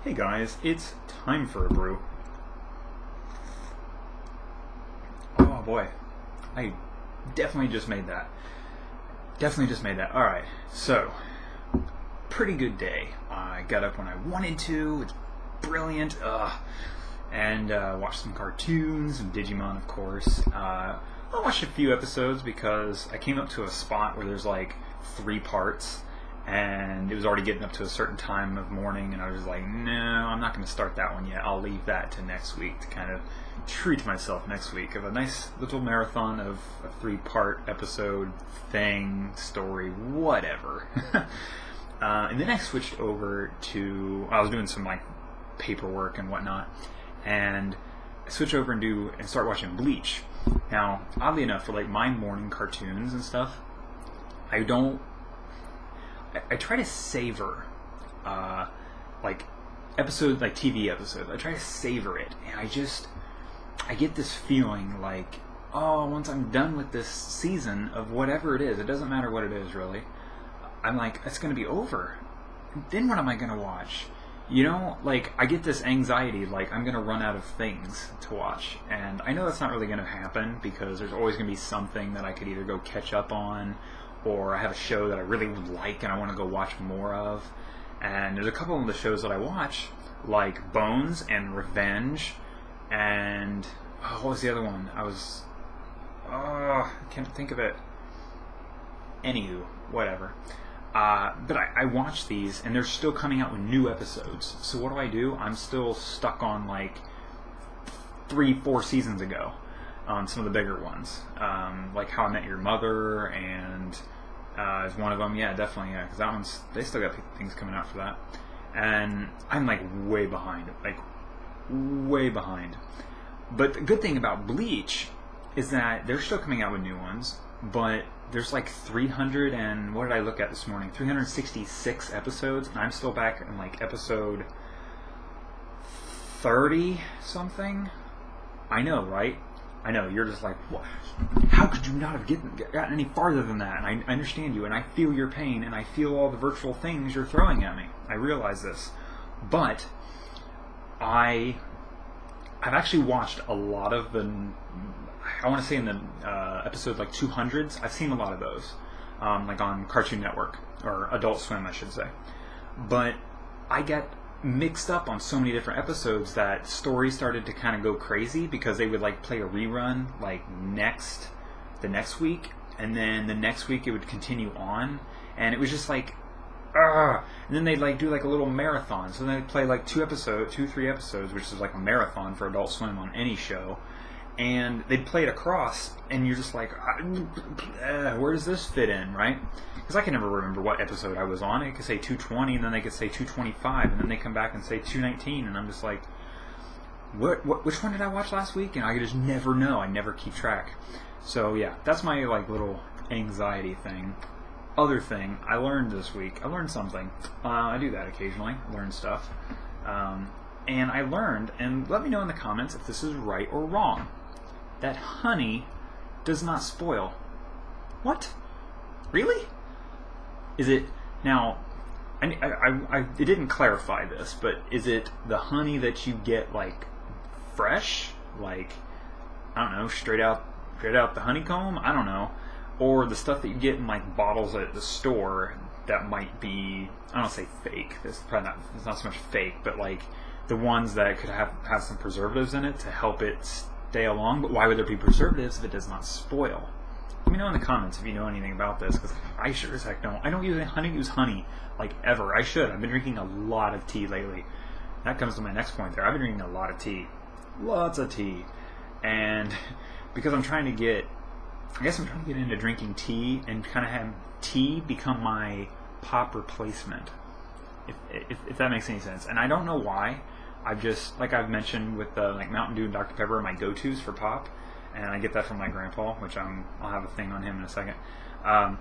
Hey guys, it's time for a brew. Oh boy, I definitely just made that. Alright, so, pretty good day. I got up when I wanted to, it's brilliant, and watched some cartoons, some Digimon of course. I watched a few episodes because I came up to a spot where there's like 3 parts, and it was already getting up to a certain time of morning, and I was like, no, I'm not going to start that one yet. I'll leave that to next week to kind of treat myself next week of a nice little marathon of a 3-part episode thing, story, whatever. And then I switched over to, I was doing some like paperwork and whatnot, and I switched over and start watching Bleach. Now, oddly enough, for like my morning cartoons and stuff, I try to savor like TV episodes. I try to savor it, and I get this feeling like, oh, once I'm done with this season of whatever it is, it doesn't matter what it is really, I'm like, it's going to be over. Then what am I going to watch? You know, like, I get this anxiety, like, I'm going to run out of things to watch. And I know that's not really going to happen, because there's always going to be something that I could either go catch up on, or I have a show that I really would like and I want to go watch more of. And there's a couple of the shows that I watch, like Bones and Revenge, and what was the other one? I can't think of it. Anywho, whatever. But I watch these, and they're still coming out with new episodes. So what do? I'm still stuck on like 3-4 seasons ago on some of the bigger ones, like How I Met Your Mother, and is one of them. Yeah, definitely. Yeah, because they still got things coming out for that, and I'm like way behind. But the good thing about Bleach is that they're still coming out with new ones, but there's like 300 and what did I look at this morning? 366 episodes, and I'm still back in like episode 30 something. I know, right? I know, you're just like, what? How could you not have gotten any farther than that? And I understand you, and I feel your pain, and I feel all the virtual things you're throwing at me. I realize this. But I've actually watched a lot of the, I want to say in the episode like 200s, I've seen a lot of those, like on Cartoon Network, or Adult Swim, I should say. But I get mixed up on so many different episodes that stories started to kind of go crazy, because they would like play a rerun like the next week, and then the next week it would continue on, and it was just like, and then they'd like do like a little marathon. So then they'd play like 3 episodes, which is like a marathon for Adult Swim on any show, and they'd play it across, and you're just like, where does this fit in, right? Because I can never remember what episode I was on. It could say 220, and then they could say 225, and then they come back and say 219, and I'm just like, which one did I watch last week? And I just never know. I never keep track. So yeah, that's my like little anxiety thing. Other thing I learned this week, I learned something. I do that occasionally, learn stuff. And I learned, and let me know in the comments if this is right or wrong, that honey does not spoil. What? Really? Is it, now, it didn't clarify this, but is it the honey that you get like fresh, like, I don't know, straight out the honeycomb? I don't know. Or the stuff that you get in like bottles at the store that might be, I don't say fake, it's not so much fake, but like the ones that could have some preservatives in it to help it stay along. But why would there be preservatives if it does not spoil? Let me know in the comments if you know anything about this, because I sure as heck don't. I don't use honey like ever. I should. I've been drinking a lot of tea lately. That comes to my next point there. I've been drinking a lot of tea. Lots of tea. And because I'm trying to get into drinking tea and kind of have tea become my pop replacement, if that makes any sense. And I don't know why. I've just, like I've mentioned with like Mountain Dew and Dr. Pepper are my go-tos for pop, and I get that from my grandpa, which I'll have a thing on him in a second. I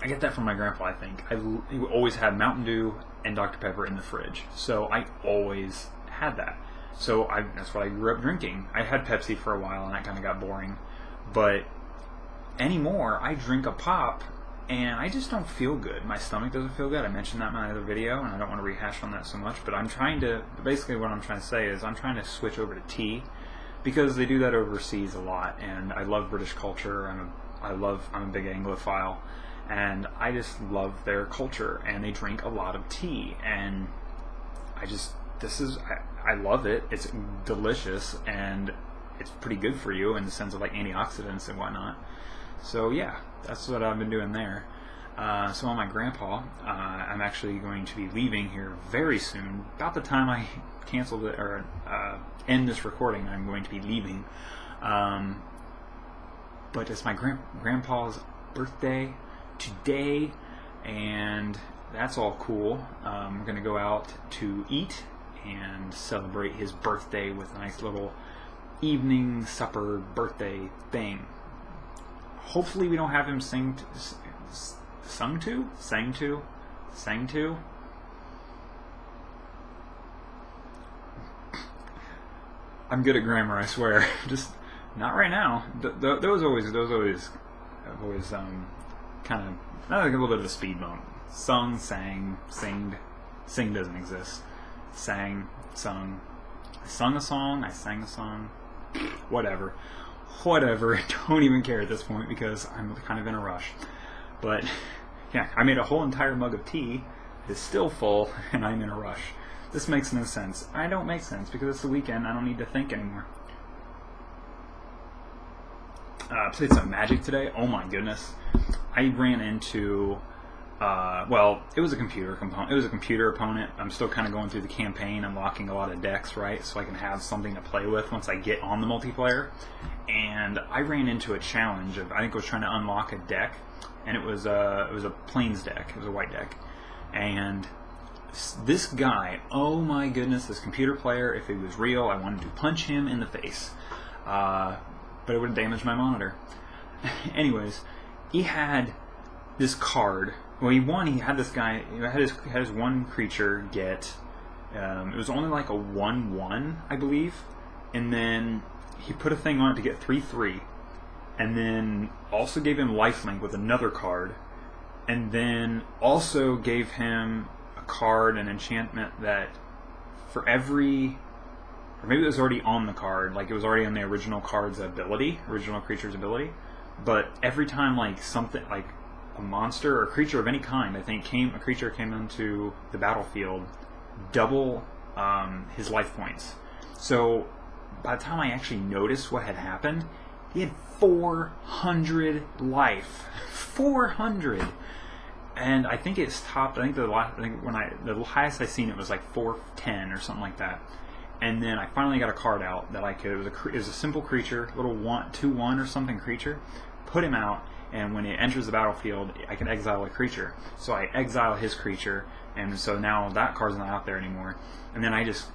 get that from my grandpa, I think. He always had Mountain Dew and Dr. Pepper in the fridge, so I always had that. So that's what I grew up drinking. I had Pepsi for a while, and that kind of got boring. But anymore, I drink a pop and I just don't feel good. My stomach doesn't feel good. I mentioned that in my other video, and I don't want to rehash on that so much, but I'm trying to, basically what I'm trying to say is I'm trying to switch over to tea, because they do that overseas a lot, and I love British culture. I'm a big Anglophile, and I just love their culture, and they drink a lot of tea, and I love it. It's delicious, and it's pretty good for you in the sense of like antioxidants and whatnot. So yeah, that's what I've been doing there. So on my grandpa, I'm actually going to be leaving here very soon. About the time I cancel it or end this recording, I'm going to be leaving. But it's my grandpa's birthday today, and that's all cool. We're going to go out to eat and celebrate his birthday with a nice little evening supper birthday thing. Hopefully we don't have him sang to. I'm good at grammar, I swear. Just not right now. Those always kind of like a little bit of a speed bump. Sung, sang, singed. Sing doesn't exist. Sang, sung. I sung a song. I sang a song. Whatever. Don't even care at this point because I'm kind of in a rush. But yeah, I made a whole entire mug of tea. It's still full, and I'm in a rush. This makes no sense. I don't make sense because it's the weekend. I don't need to think anymore. Played some Magic today. Oh my goodness! I ran into. Well, it was a computer component. It was a computer opponent. I'm still kind of going through the campaign, unlocking a lot of decks, right? So I can have something to play with once I get on the multiplayer. And I ran into a challenge of, I think I was trying to unlock a deck, and it was a Plains deck. It was a white deck, and this guy, oh my goodness, this computer player, if he was real, I wanted to punch him in the face, but it would damage my monitor. Anyways, he had this card. Well, he had this guy. He had his one creature get. It was only like a 1/1, I believe, and then he put a thing on it to get 3/3, and then also gave him lifelink with another card, and then also gave him a card, an enchantment that for every, or maybe it was already on the card, like it was already on the original card's ability, original creature's ability, but every time like something like a monster or a creature of any kind, I think a creature came into the battlefield, double his life points. So by the time I actually noticed what had happened, he had 400 life. 400. And I think it's topped. I think the highest I seen it was like 410 or something like that. And then I finally got a card out that I could. It was a simple creature, little 2/1 or something creature. Put him out. And when it enters the battlefield, I can exile a creature. So I exile his creature, and so now that card's not out there anymore. And then I just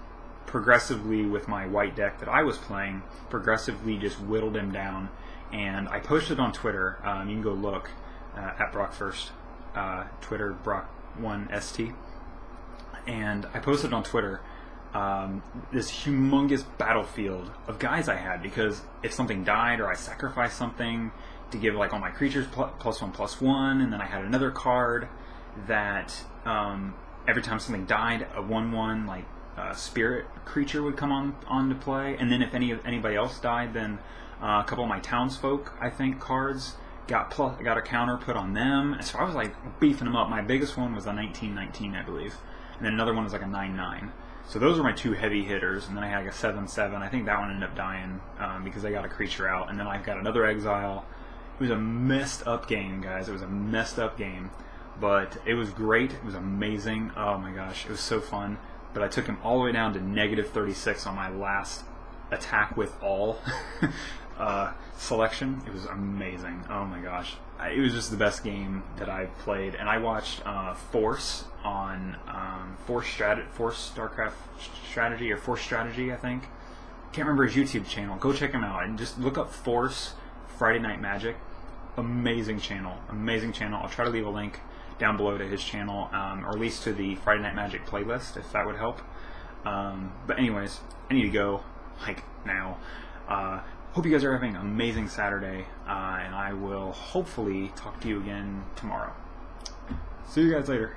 progressively, with my white deck that I was playing, progressively just whittled him down. And I posted on Twitter. You can go look at Brock First, Twitter Brock1ST. And I posted on Twitter this humongous battlefield of guys I had, because if something died or I sacrificed something to give like all my creatures +1/+1, and then I had another card that every time something died, a 1/1 like spirit creature would come on to play, and then if anybody else died, then a couple of my townsfolk, I think, cards got a counter put on them. So I was like beefing them up. My biggest one was a 19/19, I believe, and then another one was like a 9/9. So those were my two heavy hitters, and then I had like a 7/7. I think that one ended up dying because I got a creature out, and then I got another exile. It was a messed up game, guys. It was a messed up game, but it was great. It was amazing. Oh my gosh, it was so fun. But I took him all the way down to -36 on my last attack with all selection. It was amazing. Oh my gosh, it was just the best game that I've played. And I watched Force on Force StarCraft Strategy, or Force Strategy, I think. Can't remember his YouTube channel. Go check him out and just look up Force Friday Night Magic. Amazing channel. Amazing channel. I'll try to leave a link down below to his channel, or at least to the Friday Night Magic playlist, if that would help. But anyways, I need to go, like, now. hope you guys are having an amazing Saturday, and I will hopefully talk to you again tomorrow. See you guys later.